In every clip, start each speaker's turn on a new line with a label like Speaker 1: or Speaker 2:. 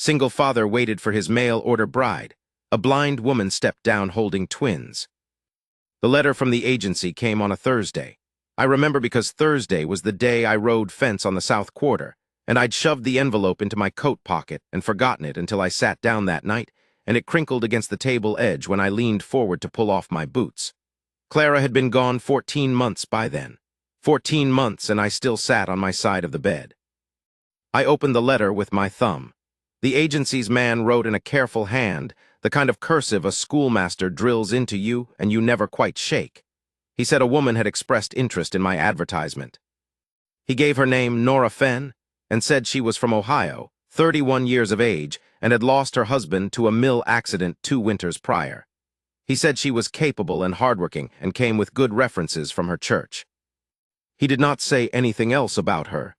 Speaker 1: Single father waited for his mail-order bride. A blind woman stepped down holding twins. The letter from the agency came on a Thursday. I remember because Thursday was the day I rode fence on the South Quarter, and I'd shoved the envelope into my coat pocket and forgotten it until I sat down that night, and it crinkled against the table edge when I leaned forward to pull off my boots. Clara had been gone 14 months by then. 14 months, and I still sat on my side of the bed. I opened the letter with my thumb. The agency's man wrote in a careful hand, the kind of cursive a schoolmaster drills into you and you never quite shake. He said a woman had expressed interest in my advertisement. He gave her name Nora Fenn and said she was from Ohio, 31 years of age, and had lost her husband to a mill accident 2 winters prior. He said she was capable and hardworking and came with good references from her church. He did not say anything else about her.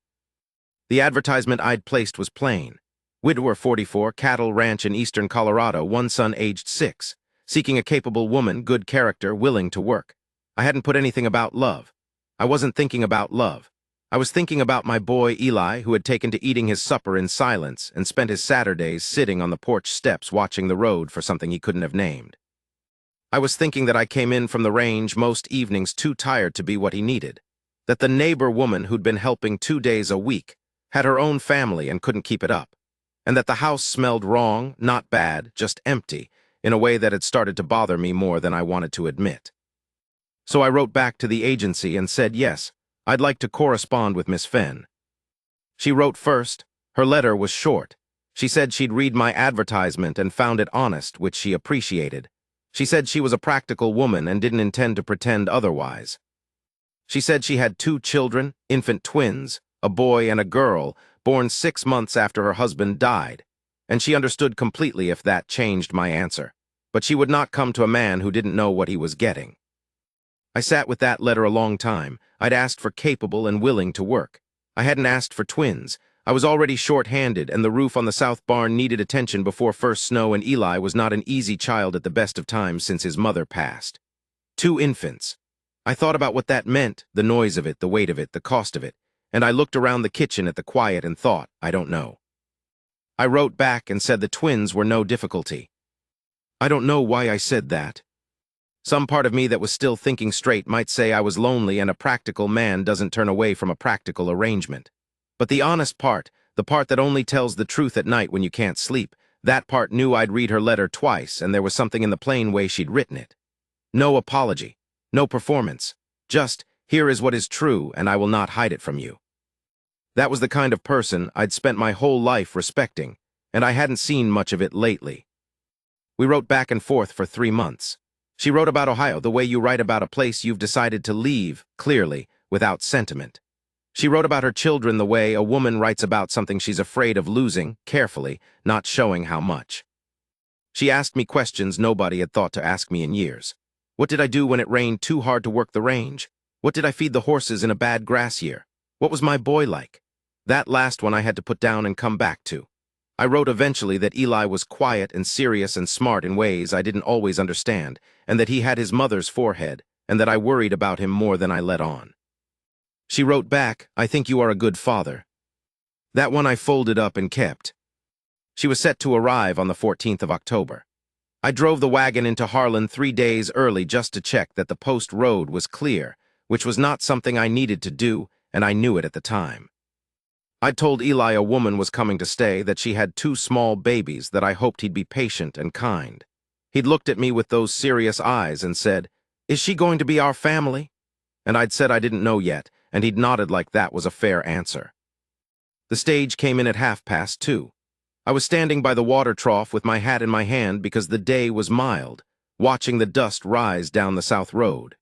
Speaker 1: The advertisement I'd placed was plain. Widower 44, cattle ranch in eastern Colorado, 1 son aged 6, seeking a capable woman, good character, willing to work. I hadn't put anything about love. I wasn't thinking about love. I was thinking about my boy Eli, who had taken to eating his supper in silence and spent his Saturdays sitting on the porch steps watching the road for something he couldn't have named. I was thinking that I came in from the range most evenings too tired to be what he needed, that the neighbor woman who'd been helping 2 days a week had her own family and couldn't keep it up, and that the house smelled wrong, not bad, just empty, in a way that had started to bother me more than I wanted to admit. So I wrote back to the agency and said, yes, I'd like to correspond with Miss Fenn. She wrote first. Her letter was short. She said she'd read my advertisement and found it honest, which she appreciated. She said she was a practical woman and didn't intend to pretend otherwise. She said she had 2 children, infant twins, a boy and a girl, born 6 months after her husband died, and she understood completely if that changed my answer, but she would not come to a man who didn't know what he was getting. I sat with that letter a long time. I'd asked for capable and willing to work. I hadn't asked for twins. I was already short-handed, and the roof on the south barn needed attention before first snow, and Eli was not an easy child at the best of times since his mother passed. 2 infants. I thought about what that meant, the noise of it, the weight of it, the cost of it, and I looked around the kitchen at the quiet and thought, I don't know. I wrote back and said the twins were no difficulty. I don't know why I said that. Some part of me that was still thinking straight might say I was lonely and a practical man doesn't turn away from a practical arrangement. But the honest part, the part that only tells the truth at night when you can't sleep, that part knew I'd read her letter twice, and there was something in the plain way she'd written it. No apology, no performance, just, here is what is true, and I will not hide it from you. That was the kind of person I'd spent my whole life respecting, and I hadn't seen much of it lately. We wrote back and forth for 3 months. She wrote about Ohio the way you write about a place you've decided to leave, clearly, without sentiment. She wrote about her children the way a woman writes about something she's afraid of losing, carefully, not showing how much. She asked me questions nobody had thought to ask me in years. What did I do when it rained too hard to work the range? What did I feed the horses in a bad grass year? What was my boy like? That last one I had to put down and come back to. I wrote eventually that Eli was quiet and serious and smart in ways I didn't always understand, and that he had his mother's forehead, and that I worried about him more than I let on. She wrote back, I think you are a good father. That one I folded up and kept. She was set to arrive on the 14th of October. I drove the wagon into Harlan 3 days early just to check that the post road was clear, which was not something I needed to do, and I knew it at the time. I'd told Eli a woman was coming to stay, that she had 2 small babies, that I hoped he'd be patient and kind. He'd looked at me with those serious eyes and said, "Is she going to be our family?" And I'd said I didn't know yet, and he'd nodded like that was a fair answer. The stage came in at 2:30. I was standing by the water trough with my hat in my hand because the day was mild, watching the dust rise down the south road.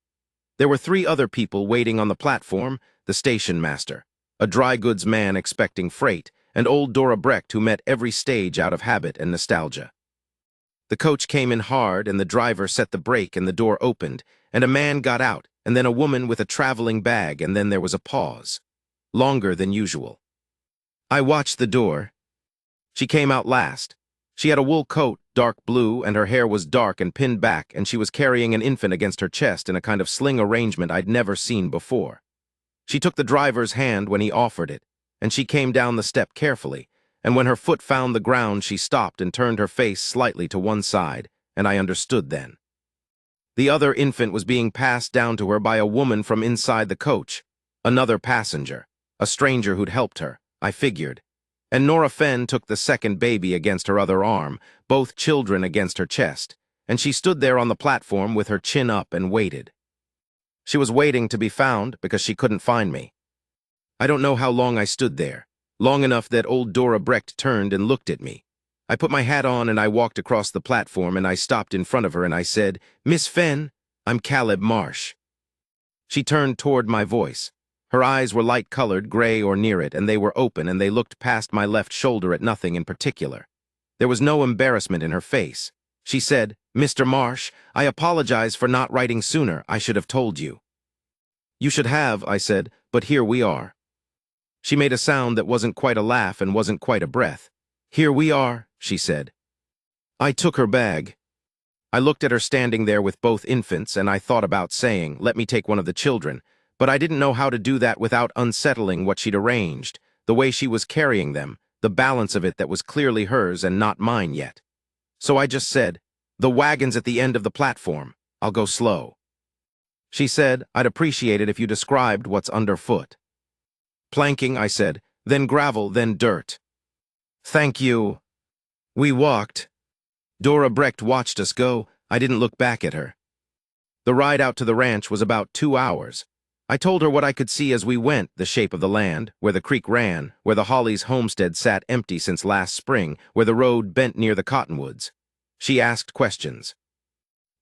Speaker 1: There were 3 other people waiting on the platform, the station master, a dry goods man expecting freight, and old Dora Brecht, who met every stage out of habit and nostalgia. The coach came in hard, and the driver set the brake, and the door opened, and a man got out, and then a woman with a traveling bag, and then there was a pause, longer than usual. I watched the door. She came out last. She had a wool coat, dark blue, and her hair was dark and pinned back, and she was carrying an infant against her chest in a kind of sling arrangement I'd never seen before. She took the driver's hand when he offered it, and she came down the step carefully, and when her foot found the ground she stopped and turned her face slightly to one side, and I understood then. The other infant was being passed down to her by a woman from inside the coach, another passenger, a stranger who'd helped her, I figured. And Nora Fenn took the second baby against her other arm, both children against her chest, and she stood there on the platform with her chin up and waited. She was waiting to be found because she couldn't find me. I don't know how long I stood there, long enough that old Dora Brecht turned and looked at me. I put my hat on and I walked across the platform and I stopped in front of her and I said, "Miss Fenn, I'm Caleb Marsh." She turned toward my voice. Her eyes were light-colored, gray or near it, and they were open and they looked past my left shoulder at nothing in particular. There was no embarrassment in her face. She said, "Mr. Marsh, I apologize for not writing sooner. I should have told you." "You should have," I said, "but here we are." She made a sound that wasn't quite a laugh and wasn't quite a breath. "Here we are," she said. I took her bag. I looked at her standing there with both infants, and I thought about saying, "Let me take one of the children," but I didn't know how to do that without unsettling what she'd arranged, the way she was carrying them, the balance of it that was clearly hers and not mine yet. So I just said, "The wagon's at the end of the platform. I'll go slow." She said, "I'd appreciate it if you described what's underfoot." "Planking," I said, "then gravel, then dirt." "Thank you." We walked. Dora Brecht watched us go. I didn't look back at her. The ride out to the ranch was about 2 hours. I told her what I could see as we went, the shape of the land, where the creek ran, where the Hollies' homestead sat empty since last spring, where the road bent near the cottonwoods. She asked questions.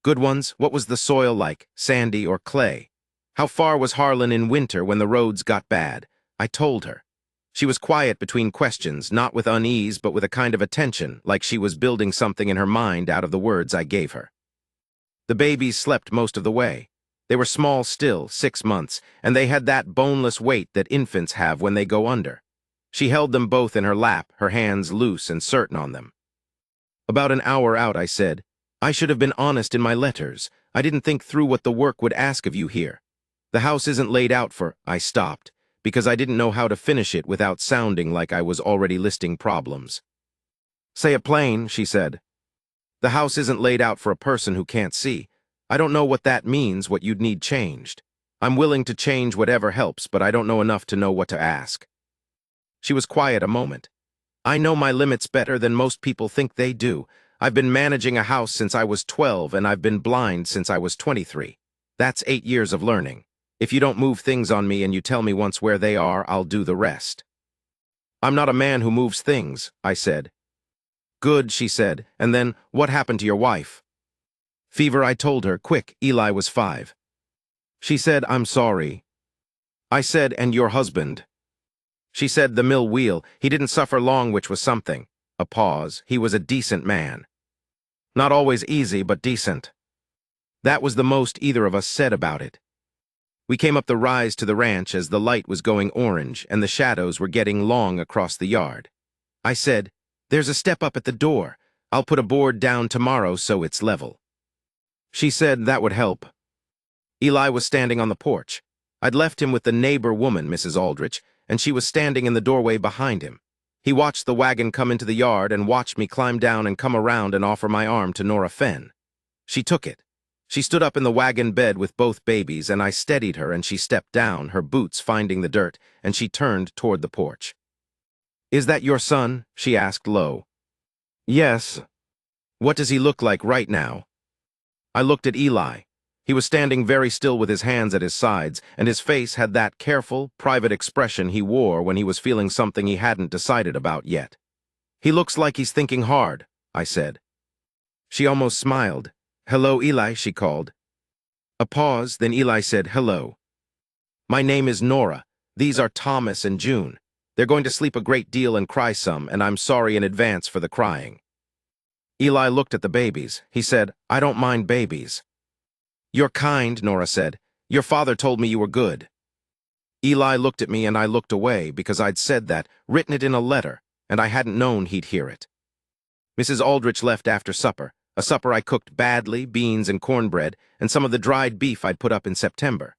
Speaker 1: Good ones. What was the soil like, sandy or clay? How far was Harlan in winter when the roads got bad? I told her. She was quiet between questions, not with unease but with a kind of attention, like she was building something in her mind out of the words I gave her. The babies slept most of the way. They were small still, 6 months, and they had that boneless weight that infants have when they go under. She held them both in her lap, her hands loose and certain on them. About an hour out, I said, "I should have been honest in my letters. I didn't think through what the work would ask of you here. The house isn't laid out for—" I stopped, because I didn't know how to finish it without sounding like I was already listing problems. "Say it plain," she said. "The house isn't laid out for a person who can't see. I don't know what that means, what you'd need changed. I'm willing to change whatever helps, but I don't know enough to know what to ask." She was quiet a moment. "I know my limits better than most people think they do. I've been managing a house since I was 12, and I've been blind since I was 23. That's 8 years of learning. If you don't move things on me and you tell me once where they are, I'll do the rest." "I'm not a man who moves things," I said. "Good," she said, and then, "What happened to your wife?" "Fever," I told her, quick. Eli was 5. She said, "I'm sorry." I said, "And your husband?" She said, "The mill wheel. He didn't suffer long, which was something." A pause. "He was a decent man. Not always easy, but decent." That was the most either of us said about it. We came up the rise to the ranch as the light was going orange and the shadows were getting long across the yard. I said, "There's a step up at the door. I'll put a board down tomorrow so it's level." She said that would help. Eli was standing on the porch. I'd left him with the neighbor woman, Mrs. Aldrich, and she was standing in the doorway behind him. He watched the wagon come into the yard and watched me climb down and come around and offer my arm to Nora Fenn. She took it. She stood up in the wagon bed with both babies, and I steadied her, and she stepped down, her boots finding the dirt, and she turned toward the porch. "Is that your son?" she asked low. "Yes." "What does he look like right now?" I looked at Eli. He was standing very still with his hands at his sides, and his face had that careful, private expression he wore when he was feeling something he hadn't decided about yet. "He looks like he's thinking hard," I said. She almost smiled. "Hello, Eli," she called. A pause, then Eli said, "Hello. My name is Nora. These are Thomas and June. They're going to sleep a great deal and cry some, and I'm sorry in advance for the crying." Eli looked at the babies. He said, "I don't mind babies." "You're kind," Nora said. "Your father told me you were good." Eli looked at me and I looked away because I'd said that, written it in a letter, and I hadn't known he'd hear it. Mrs. Aldrich left after supper, a supper I cooked badly, beans and cornbread, and some of the dried beef I'd put up in September.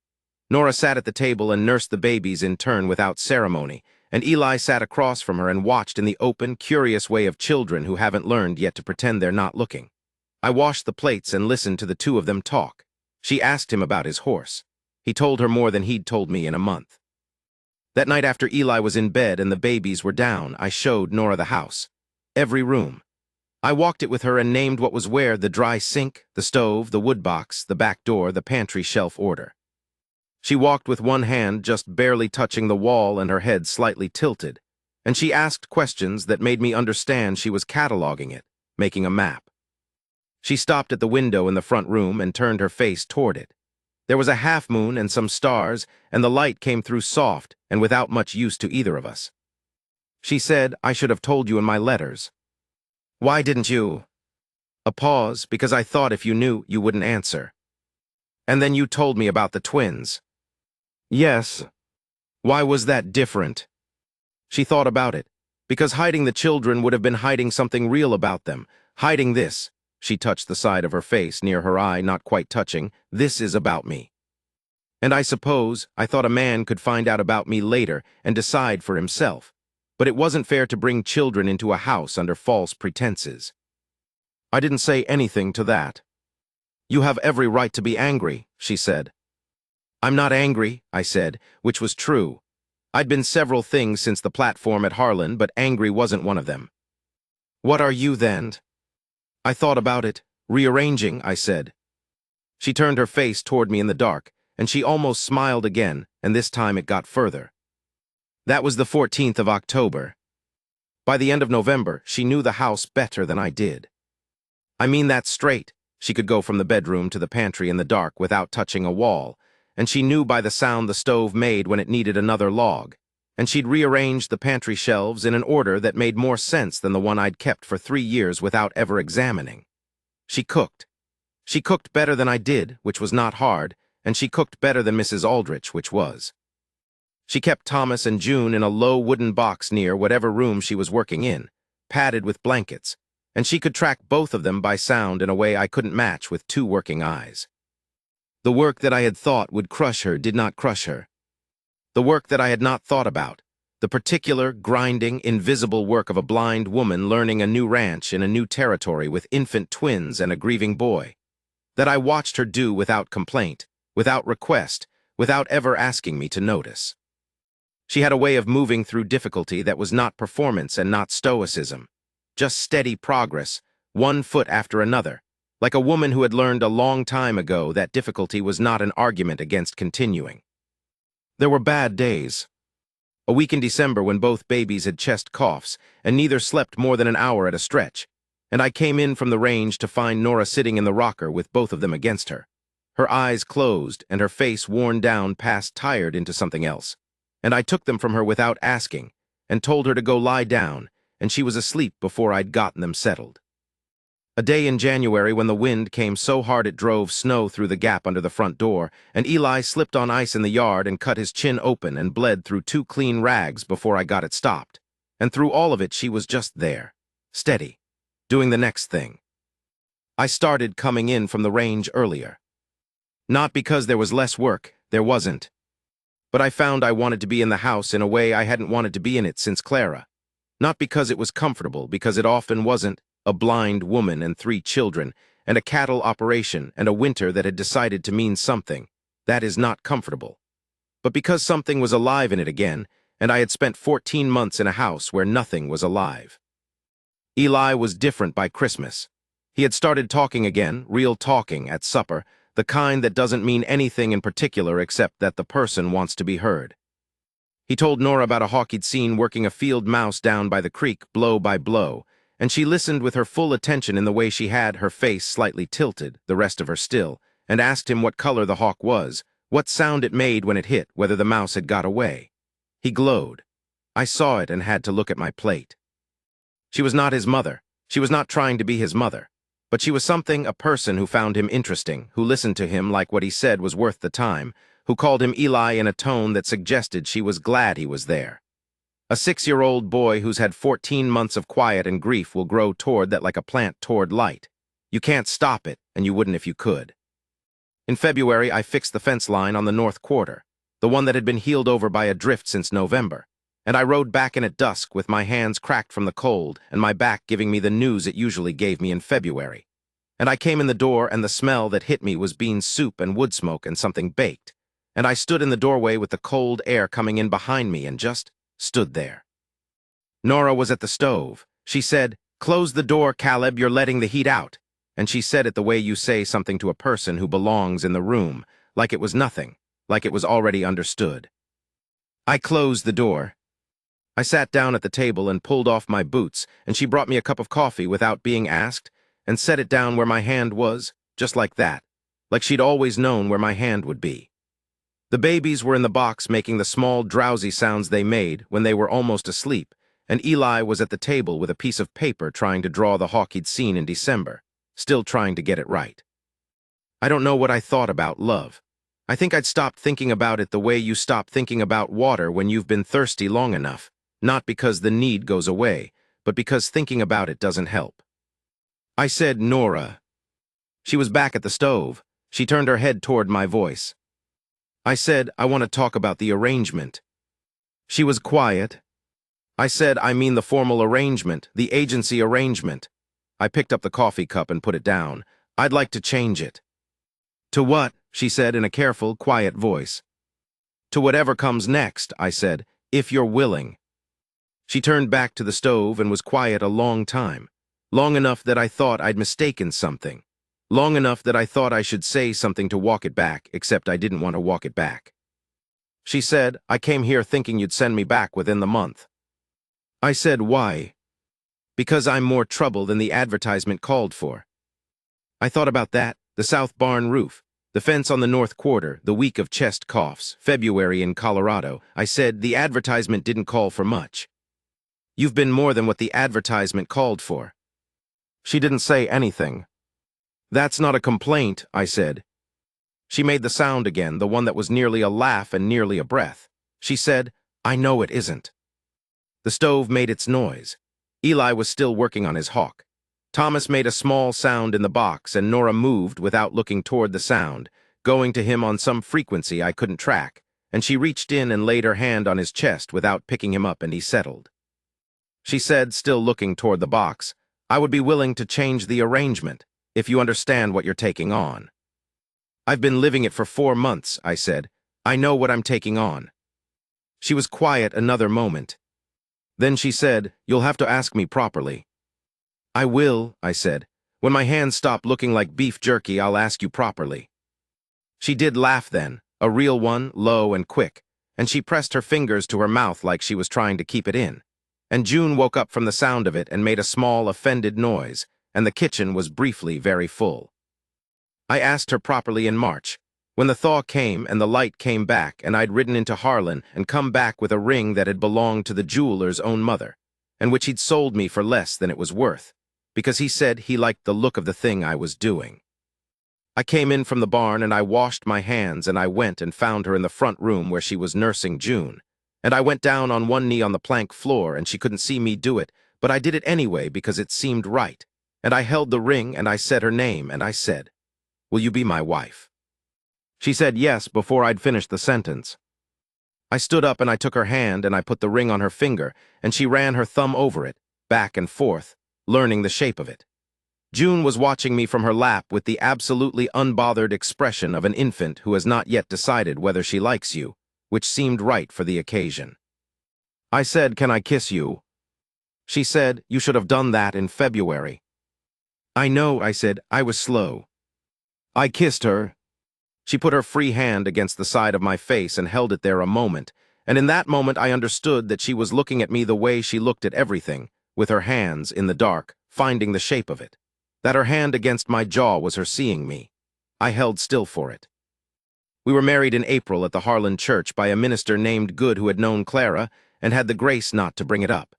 Speaker 1: Nora sat at the table and nursed the babies in turn without ceremony, and Eli sat across from her and watched in the open, curious way of children who haven't learned yet to pretend they're not looking. I washed the plates and listened to the two of them talk. She asked him about his horse. He told her more than he'd told me in a month. That night after Eli was in bed and the babies were down, I showed Nora the house. Every room. I walked it with her and named what was where: the dry sink, the stove, the wood box, the back door, the pantry shelf order. She walked with one hand just barely touching the wall and her head slightly tilted, and she asked questions that made me understand she was cataloging it, making a map. She stopped at the window in the front room and turned her face toward it. There was a half moon and some stars, and the light came through soft and without much use to either of us. She said, "I should have told you in my letters." "Why didn't you?" A pause, "Because I thought if you knew, you wouldn't answer." "And then you told me about the twins." "Yes." "Why was that different?" She thought about it. "Because hiding the children would have been hiding something real about them. Hiding this." She touched the side of her face, near her eye, not quite touching. "This is about me. And I suppose I thought a man could find out about me later and decide for himself. But it wasn't fair to bring children into a house under false pretenses." I didn't say anything to that. "You have every right to be angry," she said. "I'm not angry," I said, which was true. I'd been several things since the platform at Harlan, but angry wasn't one of them. "What are you then?" I thought about it. "Rearranging," I said. She turned her face toward me in the dark, and she almost smiled again, and this time it got further. That was the 14th of October. By the end of November, she knew the house better than I did. I mean that straight. She could go from the bedroom to the pantry in the dark without touching a wall, and she knew by the sound the stove made when it needed another log, and she'd rearranged the pantry shelves in an order that made more sense than the one I'd kept for 3 years without ever examining. She cooked. She cooked better than I did, which was not hard, and she cooked better than Mrs. Aldrich, which was. She kept Thomas and June in a low wooden box near whatever room she was working in, padded with blankets, and she could track both of them by sound in a way I couldn't match with 2 working eyes. The work that I had thought would crush her did not crush her. The work that I had not thought about, the particular, grinding, invisible work of a blind woman learning a new ranch in a new territory with infant twins and a grieving boy, that I watched her do without complaint, without request, without ever asking me to notice. She had a way of moving through difficulty that was not performance and not stoicism, just steady progress, one foot after another, like a woman who had learned a long time ago that difficulty was not an argument against continuing. There were bad days. A week in December when both babies had chest coughs, and neither slept more than an hour at a stretch, and I came in from the range to find Nora sitting in the rocker with both of them against her, her eyes closed and her face worn down past tired into something else. And I took them from her without asking, and told her to go lie down, and she was asleep before I'd gotten them settled. A day in January when the wind came so hard it drove snow through the gap under the front door, and Eli slipped on ice in the yard and cut his chin open and bled through 2 clean rags before I got it stopped. And through all of it she was just there, steady, doing the next thing. I started coming in from the range earlier. Not because there was less work, there wasn't. But I found I wanted to be in the house in a way I hadn't wanted to be in it since Clara. Not because it was comfortable, because it often wasn't, a blind woman and 3 children, and a cattle operation and a winter that had decided to mean something. That is not comfortable. But because something was alive in it again, and I had spent 14 months in a house where nothing was alive. Eli was different by Christmas. He had started talking again, real talking, at supper, the kind that doesn't mean anything in particular except that the person wants to be heard. He told Nora about a hawk he'd seen working a field mouse down by the creek, blow by blow, and she listened with her full attention in the way she had, her face slightly tilted, the rest of her still, and asked him what color the hawk was, what sound it made when it hit, whether the mouse had got away. He glowed. I saw it and had to look at my plate. She was not his mother. She was not trying to be his mother. But she was something, a person who found him interesting, who listened to him like what he said was worth the time, who called him Eli in a tone that suggested she was glad he was there. A 6-year-old boy who's had 14 months of quiet and grief will grow toward that like a plant toward light. You can't stop it, and you wouldn't if you could. In February, I fixed the fence line on the north quarter, the one that had been healed over by a drift since November, And I rode back in at dusk with my hands cracked from the cold and my back giving me the news it usually gave me in February. And I came in the door and the smell that hit me was bean soup and wood smoke and something baked. And I stood in the doorway with the cold air coming in behind me and just stood there. Nora was at the stove. She said, "Close the door, Caleb, you're letting the heat out." And she said it the way you say something to a person who belongs in the room, like it was nothing, like it was already understood. I closed the door. I sat down at the table and pulled off my boots, and she brought me a cup of coffee without being asked, and set it down where my hand was, just like that, like she'd always known where my hand would be. The babies were in the box making the small, drowsy sounds they made when they were almost asleep, and Eli was at the table with a piece of paper trying to draw the hawk he'd seen in December, still trying to get it right. I don't know what I thought about love. I think I'd stopped thinking about it the way you stop thinking about water when you've been thirsty long enough, not because the need goes away, but because thinking about it doesn't help. I said, "Nora." She was back at the stove. She turned her head toward my voice. I said, "I want to talk about the arrangement." She was quiet. I said, "I mean the formal arrangement, the agency arrangement." I picked up the coffee cup and put it down. "I'd like to change it." "To what?" she said in a careful, quiet voice. "To whatever comes next," I said, "if you're willing." She turned back to the stove and was quiet a long time, long enough that I thought I'd mistaken something, long enough that I thought I should say something to walk it back, except I didn't want to walk it back. She said, "I came here thinking you'd send me back within the month." I said, "Why?" "Because I'm more trouble than the advertisement called for." I thought about that, the south barn roof, the fence on the north quarter, the week of chest coughs, February in Colorado. I said, the advertisement didn't call for much. "You've been more than what the advertisement called for." She didn't say anything. "That's not a complaint," I said. She made the sound again, the one that was nearly a laugh and nearly a breath. She said, "I know it isn't." The stove made its noise. Eli was still working on his hawk. Thomas made a small sound in the box, and Nora moved without looking toward the sound, going to him on some frequency I couldn't track, and she reached in and laid her hand on his chest without picking him up, and he settled. She said, still looking toward the box, "I would be willing to change the arrangement, if you understand what you're taking on." "I've been living it for 4 months," I said. "I know what I'm taking on." She was quiet another moment. Then she said, "You'll have to ask me properly." "I will," I said. "When my hands stop looking like beef jerky, I'll ask you properly." She did laugh then, a real one, low and quick, and she pressed her fingers to her mouth like she was trying to keep it in. And June woke up from the sound of it and made a small, offended noise, and the kitchen was briefly very full. I asked her properly in March, when the thaw came and the light came back, and I'd ridden into Harlan and come back with a ring that had belonged to the jeweler's own mother, and which he'd sold me for less than it was worth, because he said he liked the look of the thing I was doing. I came in from the barn and I washed my hands, and I went and found her in the front room where she was nursing June. And I went down on one knee on the plank floor, and she couldn't see me do it, but I did it anyway because it seemed right. And I held the ring and I said her name, and I said, "Will you be my wife?" She said yes before I'd finished the sentence. I stood up and I took her hand and I put the ring on her finger, and she ran her thumb over it, back and forth, learning the shape of it. June was watching me from her lap with the absolutely unbothered expression of an infant who has not yet decided whether she likes you, which seemed right for the occasion. I said, "Can I kiss you?" She said, "You should have done that in February." "I know," I said. "I was slow." I kissed her. She put her free hand against the side of my face and held it there a moment, and in that moment I understood that she was looking at me the way she looked at everything, with her hands, in the dark, finding the shape of it. That her hand against my jaw was her seeing me. I held still for it. We were married in April at the Harlan church by a minister named Good who had known Clara and had the grace not to bring it up.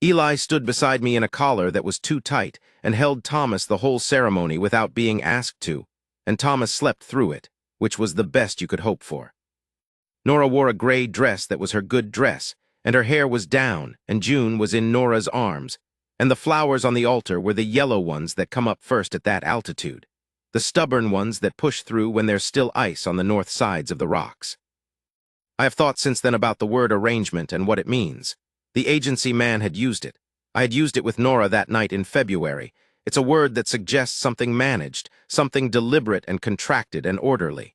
Speaker 1: Eli stood beside me in a collar that was too tight and held Thomas the whole ceremony without being asked to, and Thomas slept through it, which was the best you could hope for. Nora wore a gray dress that was her good dress, and her hair was down, and June was in Nora's arms, and the flowers on the altar were the yellow ones that come up first at that altitude, the stubborn ones that push through when there's still ice on the north sides of the rocks. I have thought since then about the word arrangement and what it means. The agency man had used it. I had used it with Nora that night in February. It's a word that suggests something managed, something deliberate and contracted and orderly.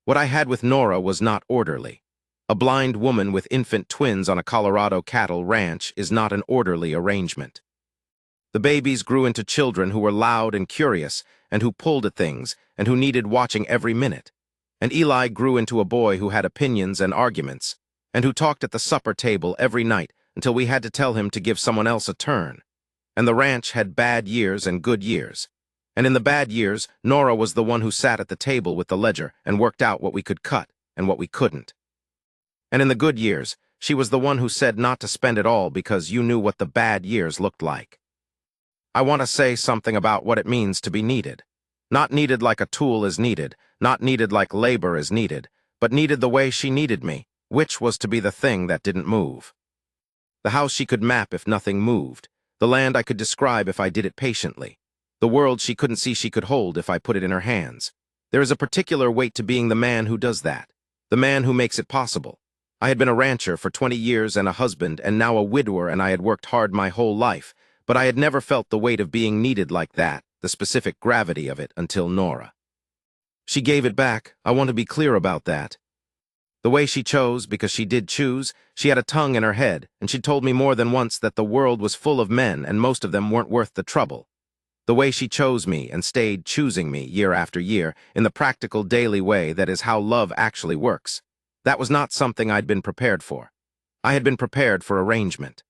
Speaker 1: What I had with Nora was not orderly. A blind woman with infant twins on a Colorado cattle ranch is not an orderly arrangement. The babies grew into children who were loud and curious, and who pulled at things, and who needed watching every minute. And Eli grew into a boy who had opinions and arguments, and who talked at the supper table every night until we had to tell him to give someone else a turn. And the ranch had bad years and good years. And in the bad years, Nora was the one who sat at the table with the ledger and worked out what we could cut and what we couldn't. And in the good years, she was the one who said not to spend it all because you knew what the bad years looked like. I want to say something about what it means to be needed. Not needed like a tool is needed, not needed like labor is needed, but needed the way she needed me, which was to be the thing that didn't move. The house she could map if nothing moved, the land I could describe if I did it patiently, the world she couldn't see she could hold if I put it in her hands. There is a particular weight to being the man who does that, the man who makes it possible. I had been a rancher for 20 years and a husband and now a widower, and I had worked hard my whole life, but I had never felt the weight of being needed like that, the specific gravity of it, until Nora. She gave it back. I want to be clear about that. The way she chose, because she did choose, she had a tongue in her head, and she told me more than once that the world was full of men and most of them weren't worth the trouble. The way she chose me and stayed choosing me year after year in the practical daily way that is how love actually works. That was not something I'd been prepared for. I had been prepared for arrangement.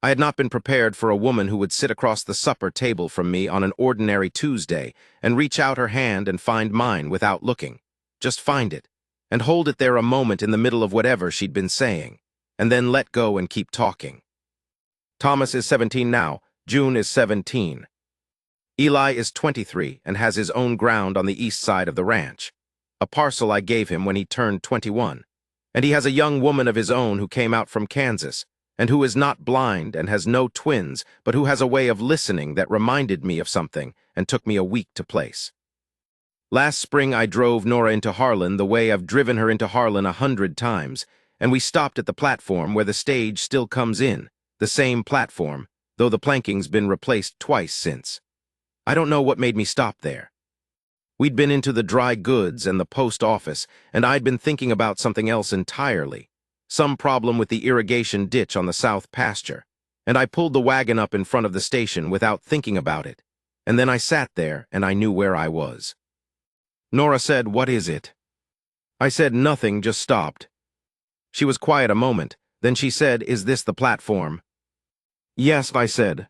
Speaker 1: I had not been prepared for a woman who would sit across the supper table from me on an ordinary Tuesday and reach out her hand and find mine without looking. Just find it, and hold it there a moment in the middle of whatever she'd been saying, and then let go and keep talking. Thomas is 17 now. June is 17. Eli is 23 and has his own ground on the east side of the ranch, a parcel I gave him when he turned 21. And he has a young woman of his own who came out from Kansas, and who is not blind and has no twins, but who has a way of listening that reminded me of something and took me a week to place. Last spring I drove Nora into Harlan the way I've driven her into Harlan 100 times, and we stopped at the platform where the stage still comes in, the same platform, though the planking's been replaced twice since. I don't know what made me stop there. We'd been into the dry goods and the post office, and I'd been thinking about something else entirely. Some problem with the irrigation ditch on the south pasture, and I pulled the wagon up in front of the station without thinking about it, and then I sat there and I knew where I was. Nora said, "What is it?" I said, "Nothing, just stopped." She was quiet a moment, then she said, "Is this the platform?" "Yes," I said.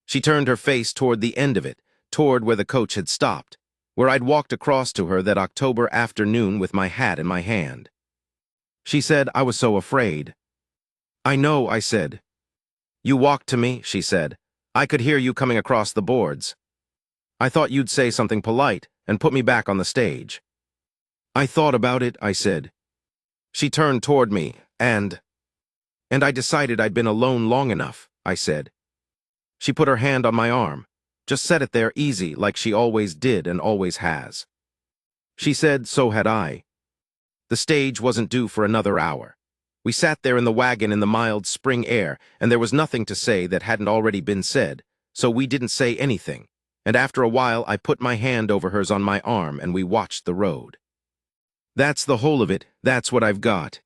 Speaker 1: She turned her face toward the end of it, toward where the coach had stopped, where I'd walked across to her that October afternoon with my hat in my hand. She said, "I was so afraid." "I know," I said. "You walked to me," she said. "I could hear you coming across the boards. I thought you'd say something polite and put me back on the stage." "I thought about it," I said. She turned toward me, and I decided I'd been alone long enough," I said. She put her hand on my arm, just set it there easy like she always did and always has. She said, "So had I." The stage wasn't due for another hour. We sat there in the wagon in the mild spring air, and there was nothing to say that hadn't already been said, so we didn't say anything, and after a while I put my hand over hers on my arm and we watched the road. "That's the whole of it, that's what I've got."